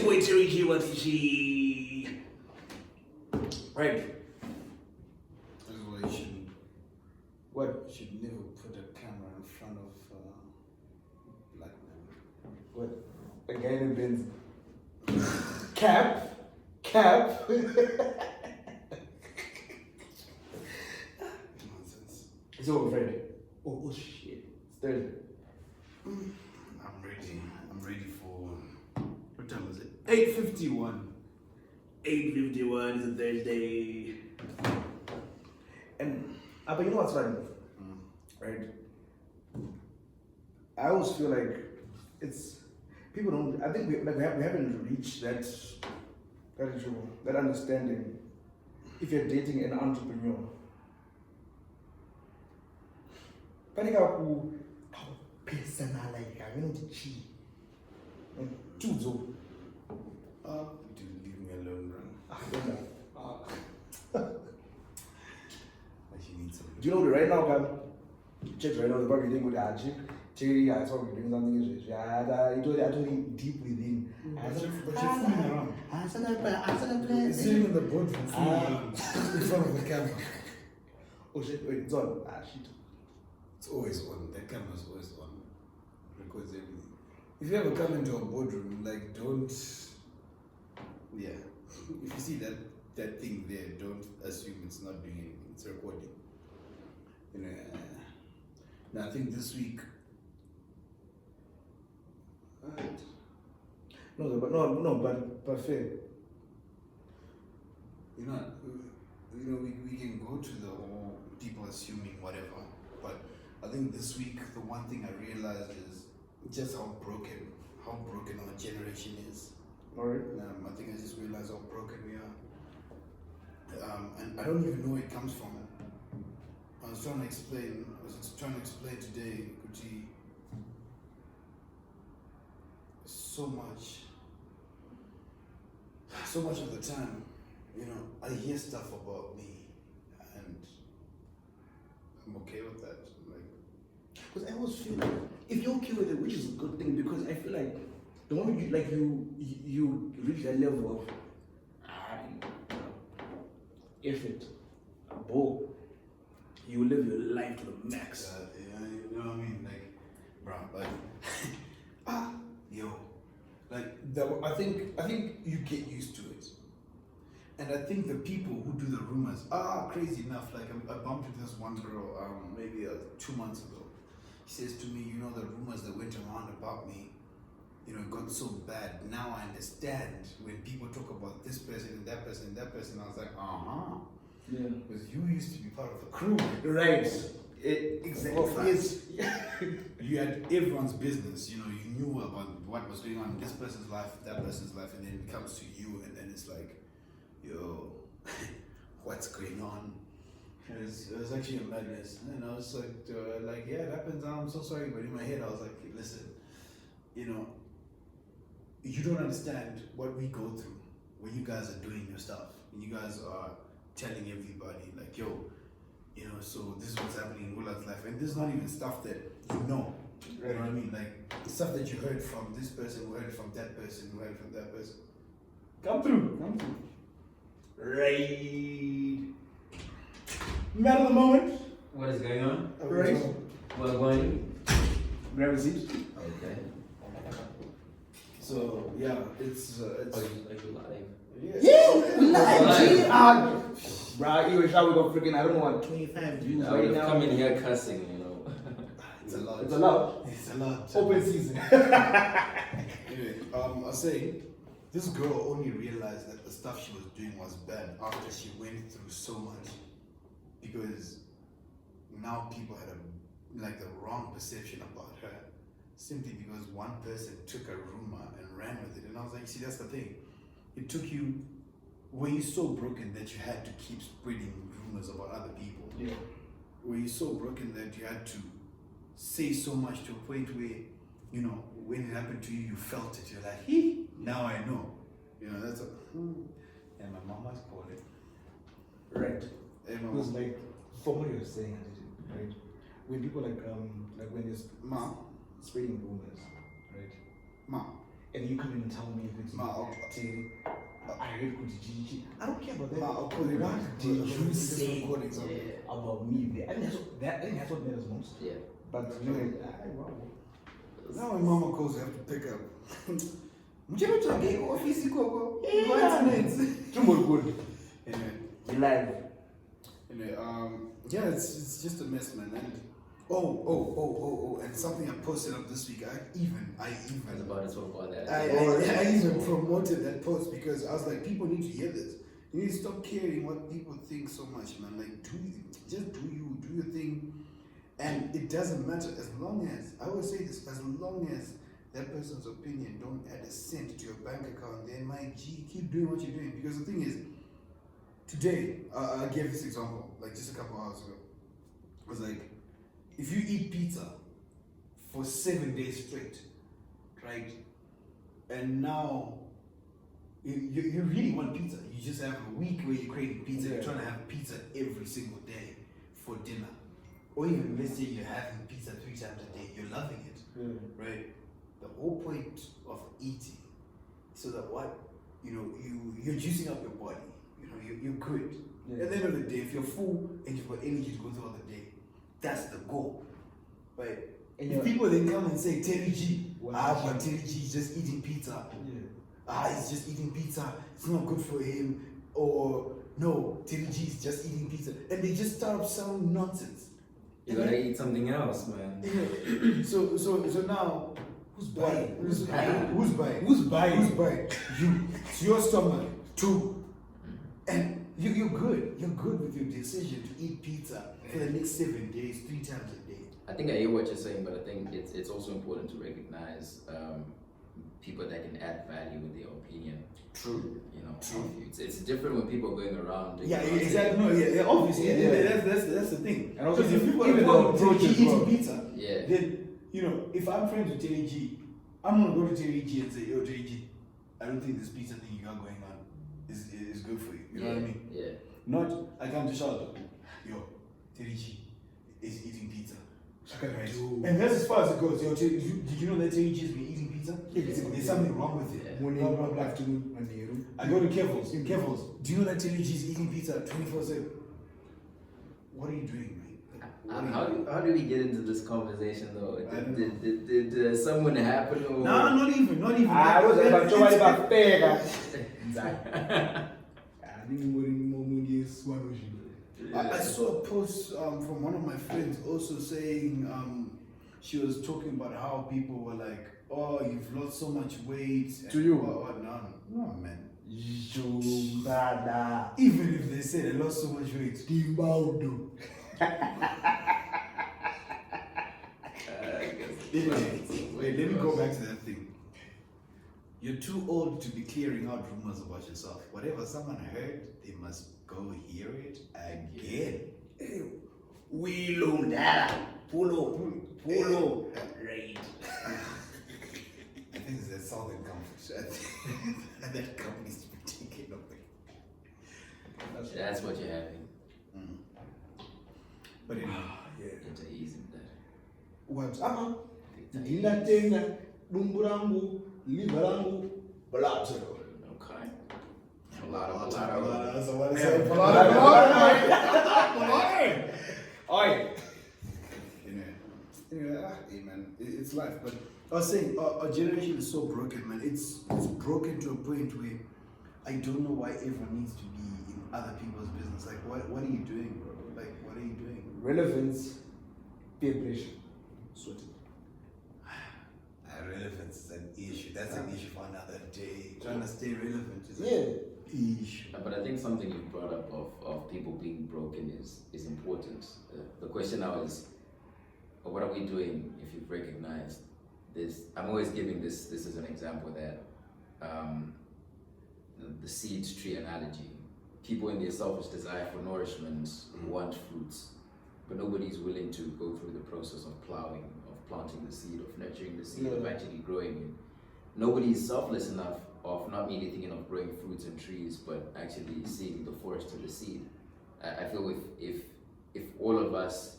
boy Terry G. What is he? Right. That's why you shouldn't. What? You should never put a camera in front of black men. What? A guy in a Benz. Cap. Nonsense. It's over, Friday. Oh shit. It's Thursday. I'm ready for. What time is it? 8:51. 8:51 is a Thursday. And but you know what's funny? Right? I always feel like it's people don't. I think we haven't reached that understanding. If you're dating an entrepreneur, panic out who personal like I don't chi. Tuzo. Dude, leave me alone, bro. Like you need some. Do you know that right now, guys? Check right now, the probably think with the chick. Cherry, I saw him doing something. I told him deep within. But you're fooling around. It's sitting in the boardroom fooling around in front of the camera. Oh shit, wait, it's on. Shit. It's always on. That camera's always on. Records everything. If you ever come into a boardroom, like don't. Yeah. If you see that thing there, don't assume it's not doing anything. It's recording. You know. Now I think this week. But fair. We can go to the whole people assuming whatever, but I think this week the one thing I realized is just how broken our generation is. Alright. I think I just realized how broken we are. And I don't even know where it comes from. I was trying to explain today, Gucci, so much of the time, I hear stuff about me, and I'm okay with that. Because I always feel like if you're okay with it, which is a good thing, because I feel like the moment you reach that level of effort, you live your life to the max. You know what I mean? I think you get used to it. And I think the people who do the rumors are crazy enough. Like I bumped into this one girl maybe 2 months ago. She says to me, the rumors that went around about me, it got so bad. Now I understand when people talk about this person and that person and that person. I was like, Yeah. Because you used to be part of the crew. Right. Exactly. You had everyone's business. You knew about what was going on in this person's life, that person's life, and then it comes to you, and then it's like, yo, what's going on? It was actually a madness. And I was like, yeah, it happens. I'm so sorry, but in my head I was like, listen, you don't understand what we go through when you guys are doing your stuff, when you guys are telling everybody like, yo, so this is what's happening in Willard's life, and this is not even stuff that you know. You know what I mean? Like stuff that you heard from this person, who heard it from that person, who heard it from that person. Come through. Right. Man of the moment. What is going on? Right. What's going on? Grab a seat. Okay. So yeah, it's. Are you live? Yeah. Bro, you wish I would go freaking, I don't know what, 25 views I right would have now. come in here cussing, It's a lot. It's a lot. It's a lot. Open season. Anyway, I was saying, this girl only realized that the stuff she was doing was bad after she went through so much, because now people had the wrong perception about her, simply because one person took a rumor and ran with it. And I was like, see, that's the thing. It took you. Were you so broken that you had to keep spreading rumors about other people? Yeah. Were you so broken that you had to say so much to a point where, when it happened to you, you felt it. You're like, now I know. That's a. And my mama's calling. Right. And my Because mom, from what you're saying, right? When people when you're Mom, spreading rumors, right? Mom. and you come in and tell me if it's I heard Kuti. I don't care about that. What did you say about me? I think that's what matters most. Yeah. But you know, wow. Now when mama calls, you have to pick up. Anyway, You live. yeah, it's just a mess, man. And and something I posted up this week. I was about to talk about that. I even promoted that post because I was like, people need to hear this. You need to stop caring what people think so much, man. Like, just do your thing, and it doesn't matter as long as, I always say this, as long as that person's opinion don't add a cent to your bank account, then my G, keep doing what you're doing. Because the thing is, today, I gave this example, like just a couple hours ago. I was like, if you eat pizza for 7 days straight, right? And now you really want pizza. You just have a week where you're craving pizza. You're trying to have pizza every single day for dinner. Or even, let's say you're having pizza 3 times a day. You're loving it, right? The whole point of eating, so that you're juicing up your body. You're good. Yeah. At the end of the day, if you're full and you've got energy to go throughout the day, that's the goal, right? And if people then come and say, Terry G, Well, but Terry G is just eating pizza. He's just eating pizza. It's not good for him. Or no, Terry G is just eating pizza, and they just start up selling nonsense. You gotta eat something else, man. So now, who's buying? Who's buying? Who's buying? Who's buying? Who's buying? You. It's your stomach too, and you're good. You're good with your decision to eat pizza for the next 7 days, 3 times a day. I think I hear what you're saying, but I think it's also important to recognize people that can add value with their opinion. True. True. It's different when people are going around. Yeah, exactly. No, yeah, obviously. Yeah. That's the thing. And also, if people even go the to approach as eating well. pizza, Yeah. then if I'm friends with Terry G, I'm gonna go to Terry G and say, yo, Terry G, I don't think this pizza thing you got going on is good for you. You know what I mean? Yeah. Not, I come to Charlotte, yo, Terry G is eating pizza. Right? And that's as far as it goes. Yo, did you know that Terry G has been eating pizza? There's something wrong with it. Yeah. Morning, Blah, blah, blah. afternoon, and the I go to Kevin's. In Kevin's, do you know that Terry G is eating pizza 24/7? What are you doing, man? How do we get into this conversation though? I don't know. Did someone happen or? No, not even. I was about to try It's- to pega. I saw a post from one of my friends also saying she was talking about how people were like, oh, you've lost so much weight. To you? No, man. Jumbada. Even if they said I lost so much weight. Timbaudo. Wait, let me go back to that thing. You're too old to be clearing out rumors about yourself. Whatever someone heard, they must go hear it again. Pulo. Right. I think it's a Southern Comfort. And that company needs to be taken away. That's what you're having. But anyway, It's easy with that. What? Ndinatenga dumbu langu, liver langu, blood. Okay. A lot of Oi. Anyway, man, it's life. But I was saying, our generation is so broken, man. It's broken to a point where I don't know why everyone needs to be in other people's business. Like, what are you doing, bro? Like, what are you doing? Relevance, peer pressure. Sort it. Relevance is an issue. That's an issue for another day. Trying to stay relevant is an issue. But I think something you brought up of people being broken is important. The question now is, what are we doing if you've recognized this? I'm always giving this as an example that the seed tree analogy. People in their selfish desire for nourishment want fruits, but nobody's willing to go through the process of plowing, of planting the seed, of nurturing the seed, of actually growing it. Nobody is selfless enough of not merely thinking of growing fruits and trees, but actually seeing the forest to the seed. I feel if all of us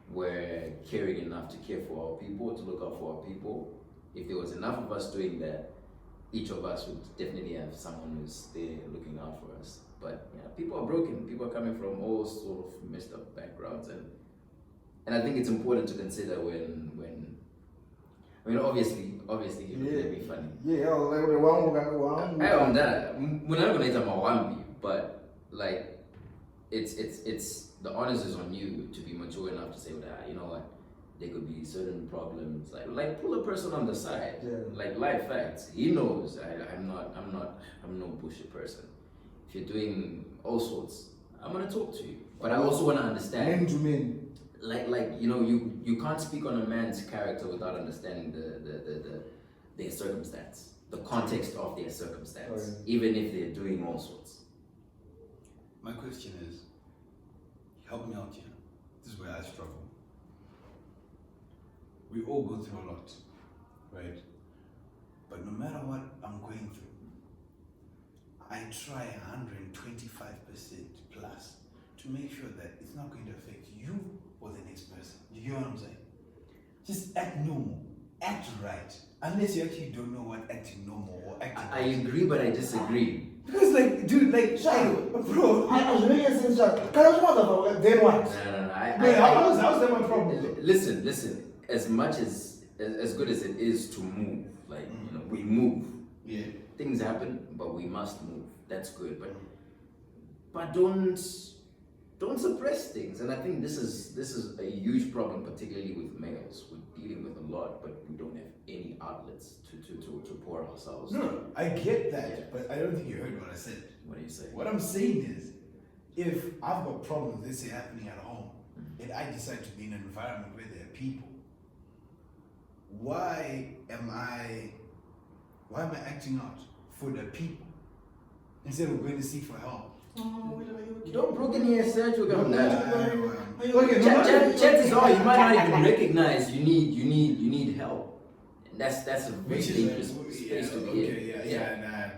were caring enough to care for our people, to look out for our people, if there was enough of us doing that, each of us would definitely have someone who's there looking out for us. But yeah, people are broken. People are coming from all sort of messed up backgrounds, and I think it's important to consider when I mean, obviously, you're not gonna be funny. Yeah, like the one. I am that. We're not gonna tell my one, but like, it's the onus is on you to be mature enough to say, you know what, there could be certain problems. Like pull a person on the side. Yeah. Like life facts. He knows I'm no bullshit person. If you're doing all sorts, I'm gonna talk to you. But I also wanna understand. Men to men. Like you know, you can't speak on a man's character without understanding their circumstance, the context of their circumstance, even if they're doing all sorts. My question is, help me out here. This is where I struggle. We all go through a lot, right? But no matter what I'm going through, I try 125% plus to make sure that it's not going to affect you or the next person. You get what I'm saying? Just act normal, act right. Unless you actually don't know what acting normal or acting I agree, but I disagree. Because like, dude, like, bro. I was making sense. Then what? No. How's that my problem? Listen. As much as good as it is to move, like you know, we move. Yeah. Things happen, but we must move. That's good, but don't suppress things. And I think this is a huge problem, particularly with males. We're dealing with a lot, but we don't have any outlets to pour ourselves. No, I get that, but I don't think you heard what I said. What do you say? What I'm saying is, if I've got problems, let's say happening at home, and I decide to be in an environment where there are people, why am I acting out for the people instead of going to seek for help? Don't broken here search with them. Okay, Chances are you might not even recognize you need help. And that's a very dangerous space to be in. Yeah.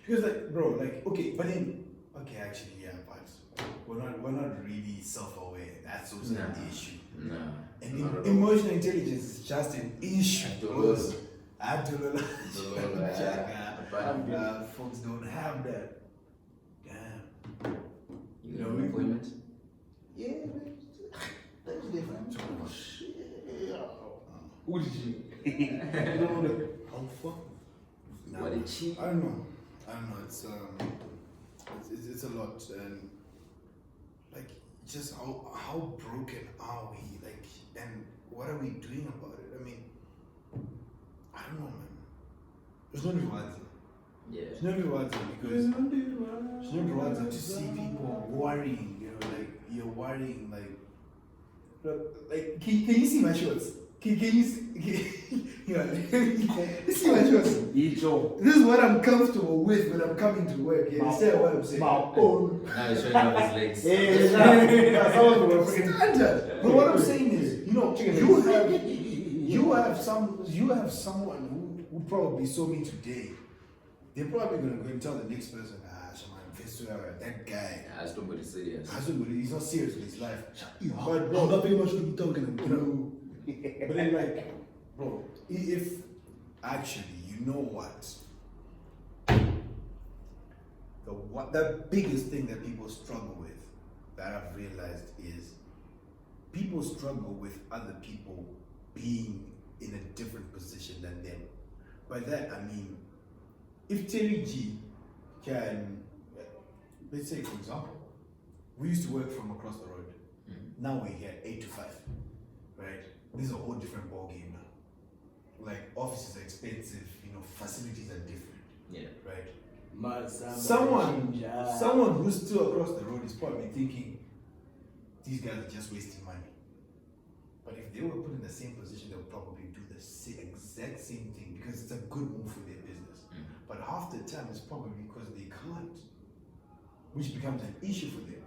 Because like, bro, like, okay, but then, okay, actually, yeah, but we're not really self-aware. That's also the issue. No. And emotional intelligence is just an issue. Folks don't have that. Damn. You know, appointment? Yeah, that's different. Who did you? You know the alpha? What did she? I don't know. It's a lot, and like just how broken are we? Like, and what are we doing about it? I mean, I don't know, man. There's no rewards. Yeah. There's no rewards because there's no rewards to see people worrying. You know, like you're worrying, like can you see my shorts? Can you see? You see my shorts? This is what I'm comfortable with when I'm coming to work. You understand what I'm saying? Now he's showing off his legs. But what I'm saying is, you know, you have someone who probably saw me today. They're probably gonna go and tell the next person, that guy. That's nobody serious. He's not serious with his life. But bro, not very much to be talking, you know. But then, like, bro, if actually, you know what? The biggest thing that people struggle with, that I've realized, is people struggle with other people being in a different position than them. By that I mean, if Terry G can, let's say for example, we used to work from across the road. Now we're here 8 to 5, right? This is a whole different ball game now. Like, offices are expensive, you know, facilities are different. Yeah. Right? Someone who's still across the road is probably thinking, these guys are just wasting money. But if they were put in the same position, they would probably do the exact same thing because it's a good move for their business. But half the time it's probably because they can't, which becomes an issue for them.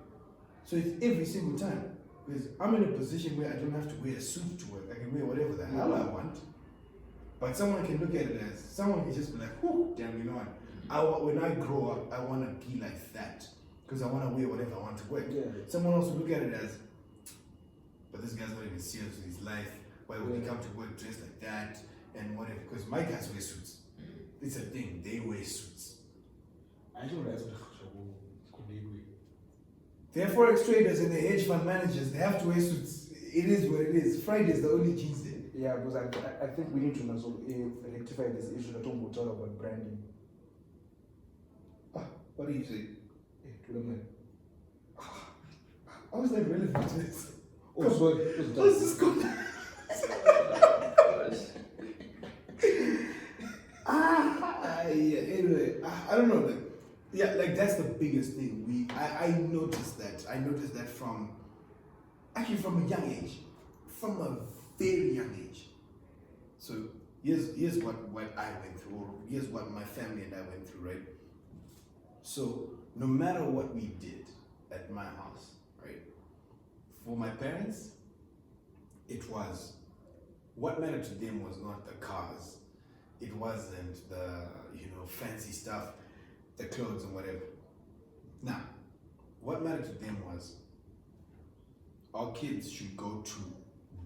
So it's every single time. Because I'm in a position where I don't have to wear a suit to work. I can wear whatever the hell I want. But someone can look at it as, someone can just be like, whoo, damn, you know what? When I grow up, I want to be like that. Because I want to wear whatever I want to wear. Yeah. Someone else will look at it as, but this guy's not even serious with his life. Why would he come to work dressed like that? and whatever. Because my guys wear suits. It's a thing. They wear suits. I don't know that's what They're forex traders and they're hedge fund managers. They have to wear suits. It is what it is. Friday is the only jeans day. Yeah, because I think we need to also rectify this issue that we'll talk about branding. What do you say? To the man. How is that relevant to this? Oh, sorry. What's this called? Yeah, anyway, I don't know. Like that's the biggest thing. I noticed that. I noticed that from a young age. From a very young age. So here's what I went through, or here's what my family and I went through, right? So no matter what we did at my house, right? For my parents, it was what mattered to them was not the cars. It wasn't the fancy stuff, the clothes and whatever. Now, what mattered to them was our kids should go to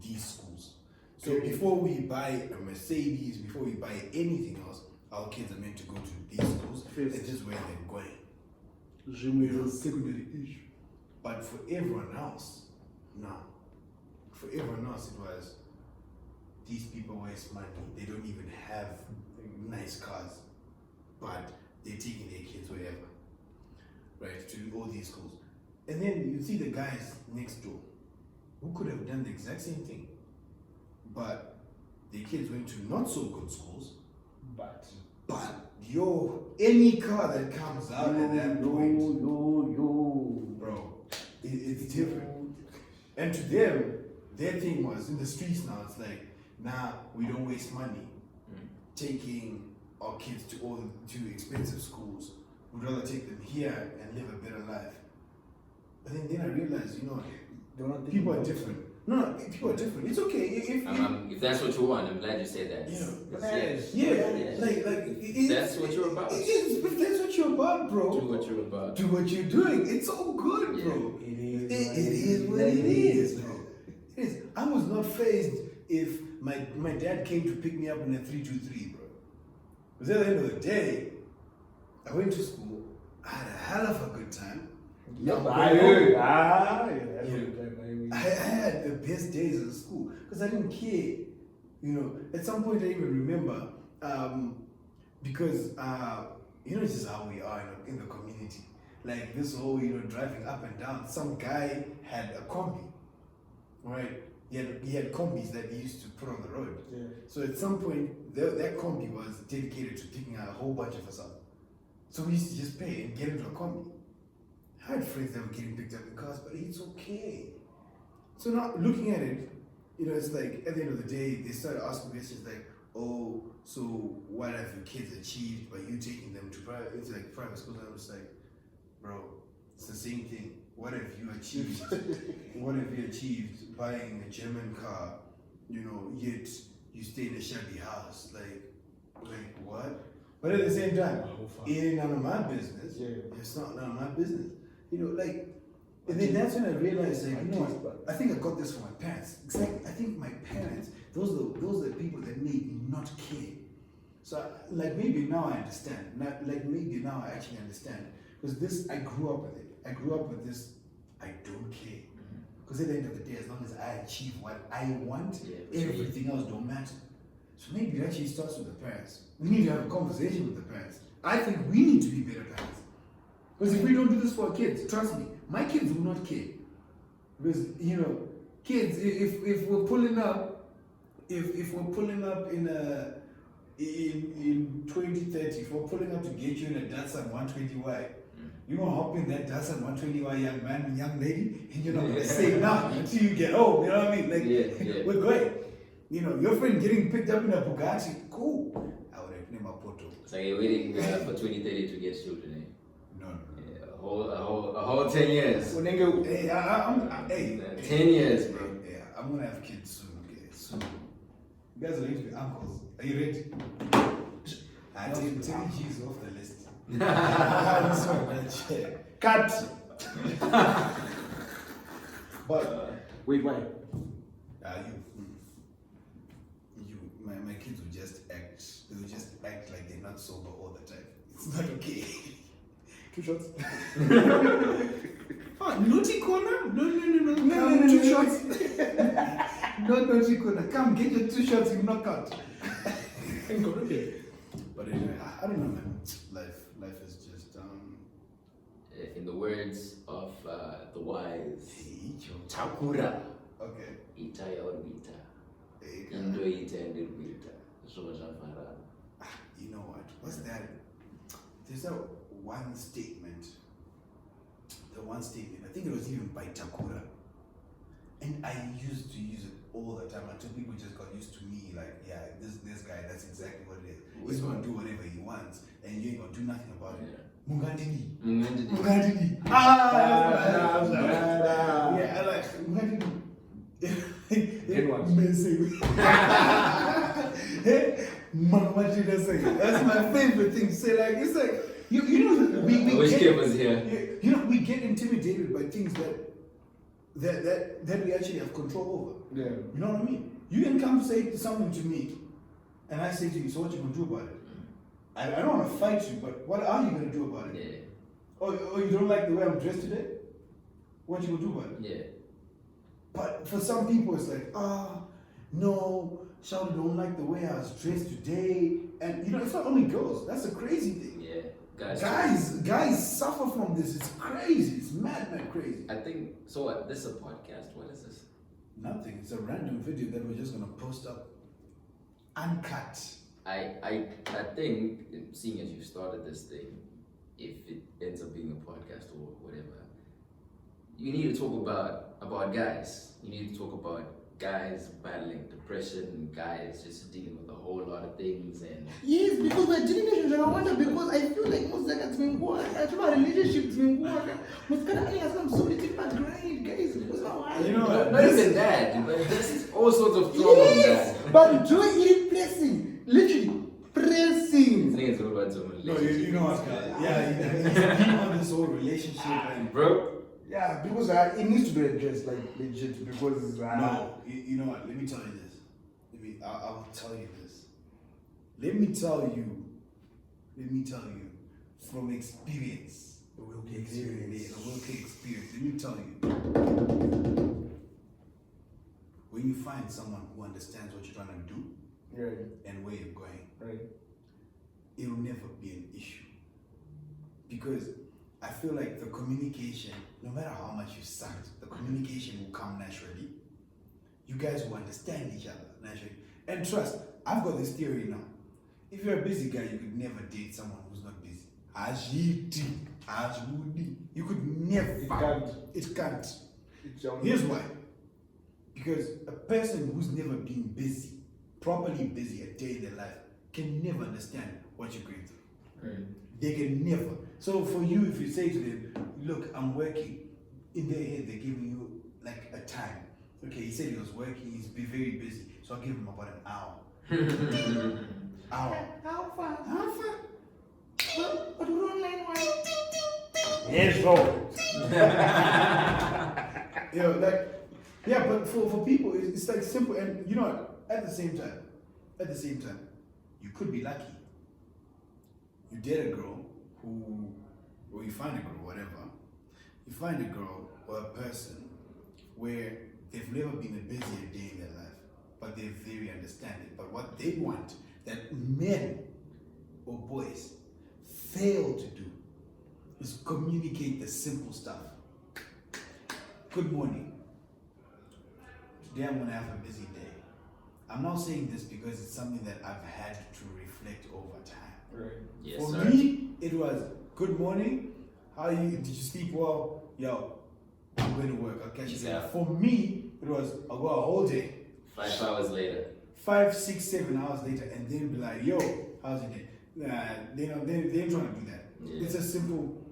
these schools. So before we buy a Mercedes, before we buy anything else, our kids are meant to go to these schools. This is where they're going. Secondary issue. But for everyone else, no. For everyone else, it was these people waste money. They don't even have nice cars, but they're taking their kids wherever, right? To all these schools. And then you see the guys next door who could have done the exact same thing, but their kids went to not so good schools. But any car that comes out at that point, bro, it's different. And to them, their thing was in the streets now. It's like, nah, we don't waste money taking our kids to all to expensive schools. We'd rather take them here and live a better life. But then I realized, people are different. No, people are different. It's okay if that's what you want. I'm glad you said that. That's what you're about. If that's what you're about, bro. Do what you're about. Do what you're doing. It's all good, bro. It is what it is, bro. It is. I was not fazed if my dad came to pick me up in a 323, bro. Because at the end of the day, I went to school. I had a hell of a good time. I had the best days of school because I didn't care. At some point I even remember because it's just how we are in the community. Like this whole driving up and down. Some guy had a combi, right? He had combis that he used to put on the road. Yeah. So at some point that combi was dedicated to picking a whole bunch of us up. So we used to just pay and get into a combi. I had friends that were getting picked up in cars, but it's okay. So now looking at it, it's like at the end of the day, they started asking questions like, oh, so what have your kids achieved by you taking them to private schools? And I was like, bro, it's the same thing. What have you achieved? What have you achieved buying a German car, yet you stay in a shabby house? Like what? But at the same time, it ain't none of my business. Yeah. It's not none of my business. And then that's when I realized, I think I got this from my parents. Exactly. I think my parents, those are the people that made me not care. So, maybe now I understand. Maybe now I actually understand. Because I grew up with it. I grew up with this, I don't care. Because at the end of the day, as long as I achieve what I want, everything else don't matter. So maybe it actually starts with the parents. We need to have a conversation with the parents. I think we need to be better parents. Because if we don't do this for our kids, trust me, my kids will not care. Because kids, if we're pulling up, if we're pulling up in 2030, if we're pulling up to get you in a Datsun 120Y, you're gonna hop in that Datsun 120Y young man and young lady, and you're not gonna say nothing until you get home. You know what I mean? We're great. Your friend getting picked up in a Bugatti, cool. I would have named a Porto. So you're waiting for 2030 to get children, eh? No. Yeah, a whole 10 years. Hey, I'm 10 years, bro. Yeah, I'm gonna have kids soon. Okay, soon. You guys are going to be uncles. Are you ready? I take G's off the list. Cut. But wait, why? my kids will just They will just act like they're not sober all the time. It's not okay. 2 shots. Oh, naughty corner? No. No, 2 shots. No naughty corner. Come get your 2 shots in knockout. But anyway, I don't know, man. Life is just In the words of the wise, hey, Takura. okay. Ita ya orbita. Hey, Indo ita and orbita. So Jafarana. you know what? What's that? There's that one statement. The one statement. I think it was even by Takura. And I used to use it all the time until people just got used to me. Like, yeah, this guy, that's exactly what it is. He's gonna do whatever he wants, and you ain't gonna do nothing about it. Mungandini. Mungandini. Yeah, I like Mungandini. Good one. Amazing. What did I say? That's my favorite thing to say. Like, it's like you know, we I wish get, Kim was here. you know, we get intimidated by things that we actually have control over. Yeah. You know what I mean? You can come say something to me, and I say to you, so what you gonna do about it? I don't want to fight you, but what are you gonna do about it? Yeah. Oh, you don't like the way I'm dressed today? What you gonna do about it? Yeah. But for some people, it's like, no, Shawty don't like the way I was dressed today. And you know, it's not only girls. That's a crazy thing. Yeah. Guys suffer from this. It's crazy. It's mad crazy. I think so. What? This is a podcast. What is this? Nothing. It's a random video that we're just gonna post up, uncut. I think, seeing as you started this thing, if it ends up being a podcast or whatever, you need to talk about guys. You need to talk about guys battling depression, guys just dealing with a whole lot of things, and Yes, because we're dealing with I wonder because I feel like most of it's been work. I feel my relationship's been work. Most kind of things I'm so little bad grind, guys. Because You know what? not even that, but there's all sorts of problems. yes, but joy is pressing, literally pressing. Niggas talk about some No, relationship. you know what? Yeah, he's been on this whole relationship and Bro. Yeah, because it needs to be addressed like legit because no, you know what? Let me tell you this. I will tell you this. Let me tell you from experience. the will be The experience. working experience. Let me tell you. When you find someone who understands what you're trying to do Right, and where you're going, right. it'll never be an issue. Because I feel like the communication, no matter how much you sucked, the communication will come naturally. You guys will understand each other naturally. And trust, I've got this theory now. If you're a busy guy, you could never date someone who's not busy. You could never. It can't. It can't. It's Here's why. Because a person who's never been busy, properly busy a day in their life, can never understand what you're going through. Right. They can never. So for you, if you say to them, look, I'm working, in their head, they're giving you like a time. Okay, he said he was working, he's very busy, so I'll give him about an hour. Hour. How far? How far? But we're online one. Yes, bro. You know, like, yeah, but for people, it's like simple. And you know what? At the same time, you could be lucky. You date a girl or you find a girl, whatever. You find a girl or a person where they've never been a busy day in their life, but they're very understanding. But what they want that men or boys fail to do is communicate the simple stuff. Good morning. Today I'm gonna have a busy day. I'm not saying this because it's something that I've had to reflect over time. Right. Yes, For sir. me, it was good morning. How are you? Did you sleep well? Yo, I'm going to work. I'll catch you later. Yeah. For me, it was I'll go a whole day. 5 hours later. 5, 6, 7 hours later, and then be like, yo, how's your day? Nah, they ain't trying to do that. Yeah. It's a simple,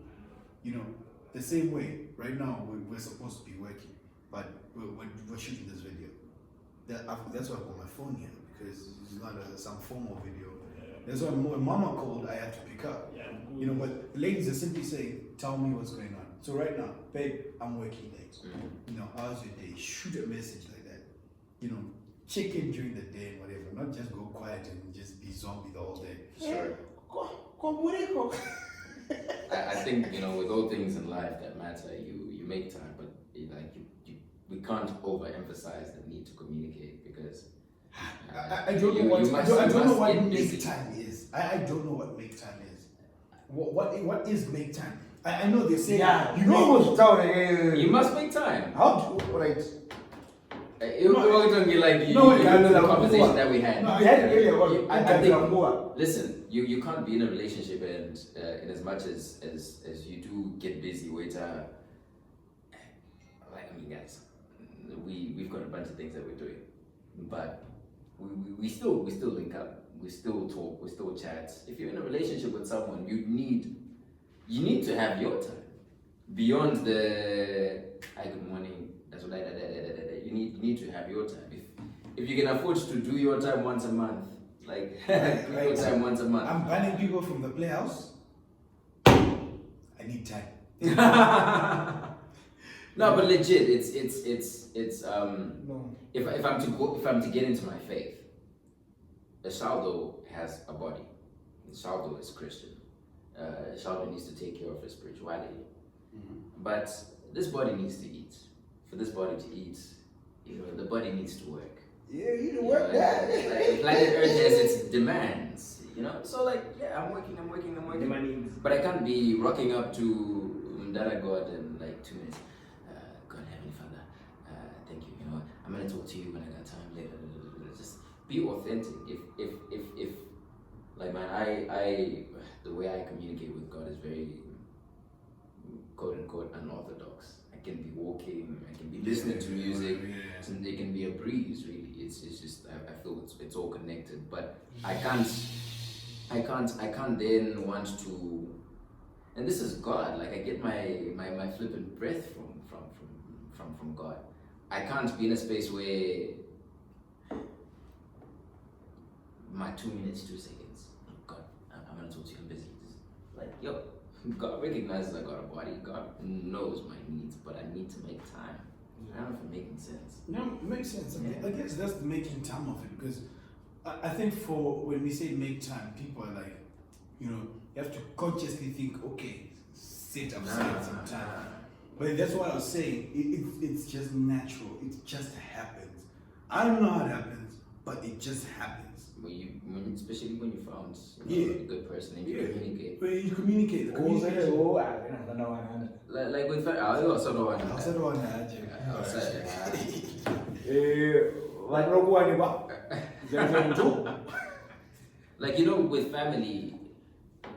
the same way. Right now, we're supposed to be working, but we're shooting this video. That's why I got my phone here, because it's not some formal video. That's why when Mama called, I had to pick up. Yeah. But the ladies are simply saying, tell me what's going on. So right now, babe, I'm working late. How's your day? Shoot a message like that. Check in during the day and whatever. Not just go quiet and just be zombie the whole day. Sure. I think, you know, with all things in life that matter, you make time, but we can't overemphasize the need to communicate because I don't know what make time is. I don't know what make time is. What is make time? I know they say you know you must make time. How do right? It was going to be like the conversation that we had. No, we had it earlier. I think, listen, you can't be in a relationship and in as much as you do get busy with like, I mean, guys, we've got a bunch of things that we're doing, but we still link up, we still talk, we still chat. If you're in a relationship with someone, you need to have your time beyond the hi, good morning. That's what you need to have your time. If you can afford to do your time once a month, like do your time once a month. I'm banning people from the playhouse. I need time. No, but legit, it's no. If I'm to get into my faith, a Shaldo has a body. Shaldo is Christian. Shaldo needs to take care of his spirituality. But this body needs to eat. For this body to eat, you know, the body needs to work. Yeah, you need to work that. Planet Earth has its demands, you know. So like, yeah, I'm working. But I can't be rocking up to Mdara God in like 2 minutes. God, Heavenly Father, thank you. You know, I'm gonna talk to you when I got time later. Just be authentic. If like, man, I the way I communicate with God is very quote unquote unorthodox. I can be walking, I can be listening to music, and it can be a breeze. Really, it's just I feel it's all connected. But I can't then want to. And this is God. Like, I get my flippant breath from God. I can't be in a space where my 2 minutes, 2 seconds. God, I'm gonna talk to you. I'm busy. Just like, yo, God recognizes I got a body. God knows my needs, but I need to make time. I don't know if it's making sense. No, it makes sense. I guess that's the making time of it, because I think for when we say make time, people are like, you know, you have to consciously think, okay, set aside some time. But that's what I was saying. It's just natural. It just happens. I don't know how it happens, but it just happens. Especially when you found a good person and you communicate. When you communicate. Like with like, you know, with family,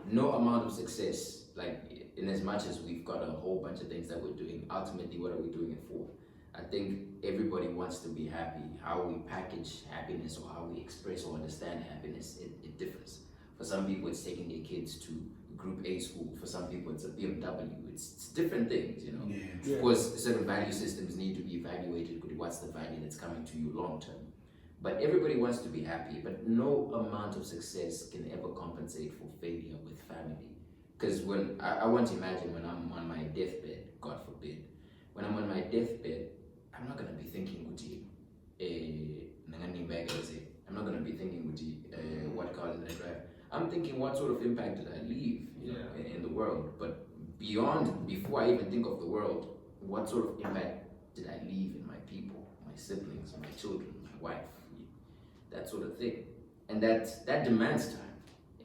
no amount of success, like, in as much as we've got a whole bunch of things that we're doing, ultimately, what are we doing it for? I think everybody wants to be happy. How we package happiness or how we express or understand happiness, it differs. For some people, it's taking their kids to Group A school. For some people, it's a BMW. It's different things, you know. Yeah. Of course, certain value systems need to be evaluated. What's the value that's coming to you long term? But everybody wants to be happy, but no amount of success can ever compensate for failure with family. Because when I want to imagine when I'm on my deathbed, God forbid, when I'm on my deathbed, I'm not going to be thinking, I'm not going to be thinking, what car did I drive? I'm thinking, what sort of impact did I leave in the world? But before I even think of the world, what sort of impact did I leave in my people, my siblings, my children, my wife, that sort of thing? And that demands time.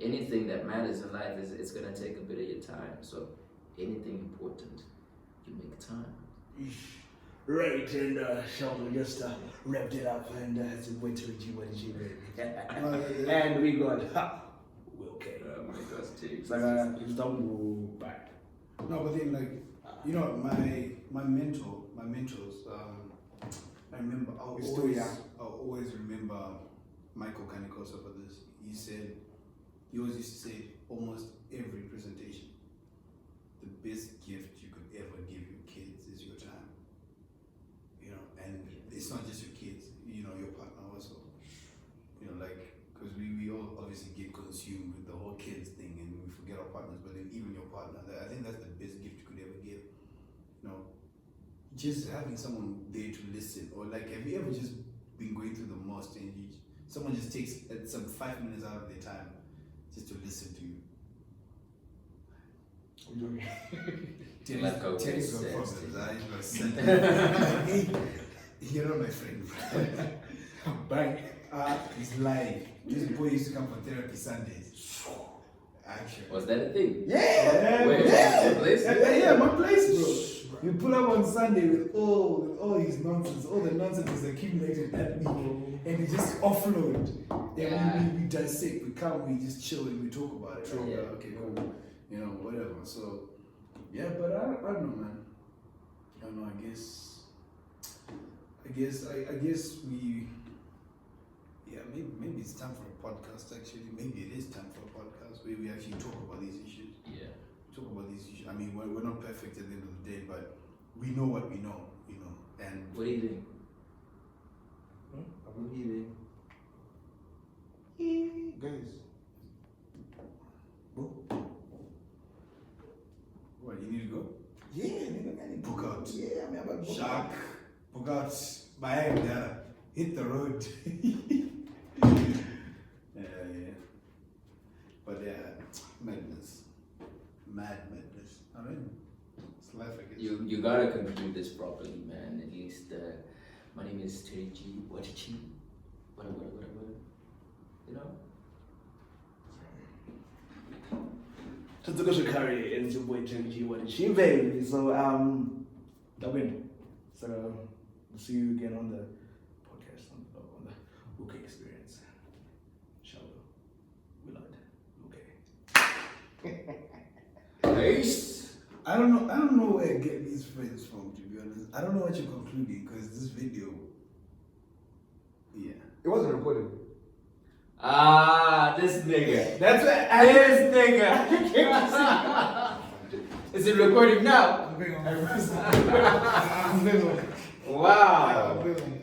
Anything that matters in life it's going to take a bit of your time. So anything important, you make time. Right, and Sheldon just wrapped it up and went to G1G, baby. And we got, okay. Oh my gosh, it's like it's don't back. No, but then, like, you know, my mentors, I remember, I'll always remember Michael Kanikosa for this. He always used to say, almost every presentation, the best gift you could ever give your kids is your time. You know, and it's not just your kids, you know, your partner also. You know, like, because we all obviously get consumed with the whole kids thing and we forget our partners, but then even your partner, I think that's the best gift you could ever give. You know, just having someone there to listen, or like, have you ever just been going through the most and someone just takes some 5 minutes out of their time just to listen to you. Let go. Terry's got problems. Hey, you're not my friend. Bang. He's lying. This boy used to come for therapy Sundays. Actually. Was that a thing? Yeah. Where? Yeah. Your place? Yeah, my place, bro. You pull up on Sunday with all his nonsense, all the nonsense is accumulated that week, and we just offload. Then we dissect, we come, we just chill and we talk about it. True. Okay, cool. You know, whatever. So, yeah, but I don't know, man. I don't know. I guess we. Yeah, maybe it's time for a podcast. Actually, maybe it is time for a podcast where we actually talk about these issues. Yeah. Talk about these issues. I mean, we're not perfect at the end of the day, but we know what we know, you know. And what are you doing? I'm eating. Guys. what? You need to go? Yeah, nigga. Book out. Yeah, I mean, I'm about to book Shark. out. Book out. Bayang. Hit the road. Yeah. But madness. Madness. I mean, it's life, I guess. You gotta conclude this properly, man. At least my name is Terry G. What? You know? Willard Kachere and your boy Terry G. What achieve. So that win. So we'll see you again on the podcast on the UK experience. Inshallah. Willard. Okay. Peace. I don't know where I get these friends from, to be honest. I don't know what you're concluding because this video. Yeah. It wasn't recorded. This nigga. That's what This nigga. Is it recording now? I'm Wow. going on.